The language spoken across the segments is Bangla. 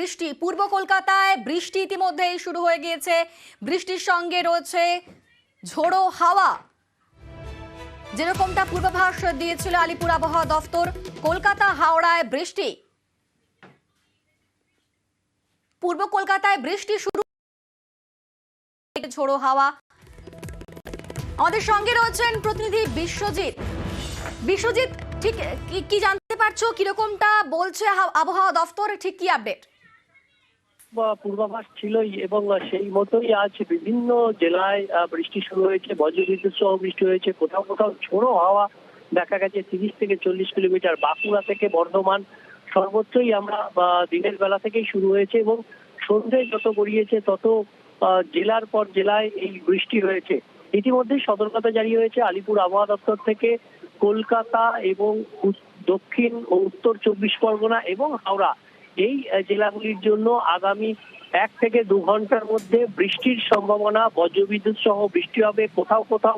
বৃষ্টি। পূর্ব কলকাতায় বৃষ্টি ইতিমধ্যেই শুরু হয়ে গিয়েছে। বৃষ্টির সঙ্গে রয়েছে ঝোড়ো হাওয়া, যেরকমটা পূর্বাভাস দিয়েছিল আলিপুর আবহাওয়া দফতর। কলকাতা হাওড়ায় বৃষ্টি, পূর্ব কলকাতায় বৃষ্টি শুরু, ঝোড়ো হাওয়া। আমাদের সঙ্গে রয়েছেন প্রতিনিধি বিশ্বজিৎ। বিশ্বজিৎ, ঠিক কি জানতে পারছো, কিরকমটা বলছে আবহাওয়া দফতর, ঠিক কি আপডেট? পূর্বাভাস ছিলই এবং সেই মতোই আজ বিভিন্ন জেলায় বৃষ্টি শুরু হয়েছে, বজ্রবিদ্যুৎ সহ বৃষ্টি হয়েছে। কোথাও কোথাও ঝোড়ো হাওয়া দেখা গেছে 30 থেকে 40 কিলোমিটার। বাঁকুড়া থেকে বর্ধমান সর্বত্রই আমরা দিনের বেলা থেকেই শুরু হয়েছে এবং সন্ধ্যে যত গড়িয়েছে তত জেলার পর জেলায় এই বৃষ্টি হয়েছে। ইতিমধ্যেই সতর্কতা জারি হয়েছে আলিপুর আবহাওয়া দপ্তর থেকে। কলকাতা এবং দক্ষিণ ও উত্তর 24 পরগনা এবং হাওড়া এই জেলাগুলির জন্য আগামী 1 থেকে 2 ঘন্টার মধ্যে বৃষ্টির সম্ভাবনা। বজ্রবিদ্যুৎ সহ বৃষ্টি হবে। কোথাও কোথাও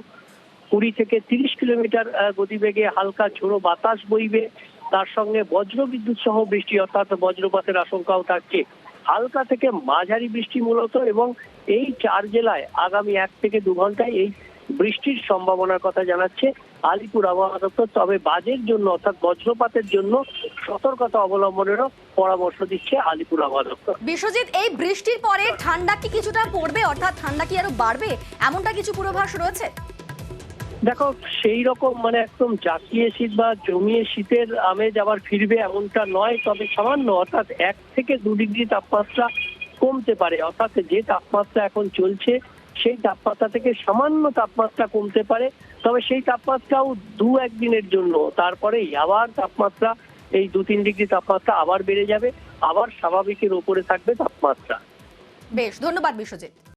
20 থেকে 30 কিলোমিটার গতিবেগে হালকা ঝোড়ো বাতাস বইবে। তার সঙ্গে বজ্রবিদ্যুৎ সহ বৃষ্টি অর্থাৎ বজ্রপাতের আশঙ্কাও থাকছে। হালকা থেকে মাঝারি বৃষ্টি মূলত, এবং এই 4 জেলায় আগামী 1 থেকে 2 ঘন্টায় এই বৃষ্টির সম্ভাবনার কথা জানাচ্ছে আলিপুর আবহাওয়া দপ্তর। তবে বাজের জন্য অর্থাৎ বজ্রপাতের জন্য সতর্কতা অবলম্বনেরও পরামর্শ দিচ্ছে আলিপুর আবহাওয়া দপ্তর। বিশ্বজিৎ, এই বৃষ্টির পরে ঠান্ডা কি কিছুটা পড়বে, অর্থাৎ ঠান্ডা কি আরো বাড়বে, এমনটা কিছু পূর্বাভাস রয়েছে? দেখো, সেই রকম একদম জাঁকিয়ে শীত বা জমিয়ে শীতের আমেজ আবার ফিরবে এমনটা নয়, তবে সামান্য অর্থাৎ 1 থেকে 2 ডিগ্রি তাপমাত্রা কমতে পারে। অর্থাৎ যে তাপমাত্রা এখন চলছে সেই তাপমাত্রা থেকে সামান্য তাপমাত্রা কমতে পারে, তবে সেই তাপমাত্রাও 2-1 দিনের জন্য। তারপরেই আবার তাপমাত্রা এই 2-3 ডিগ্রি তাপমাত্রা আবার বেড়ে যাবে, আবার স্বাভাবিকের ওপরে থাকবে তাপমাত্রা। বেশ, ধন্যবাদ বিশ্বজিৎ।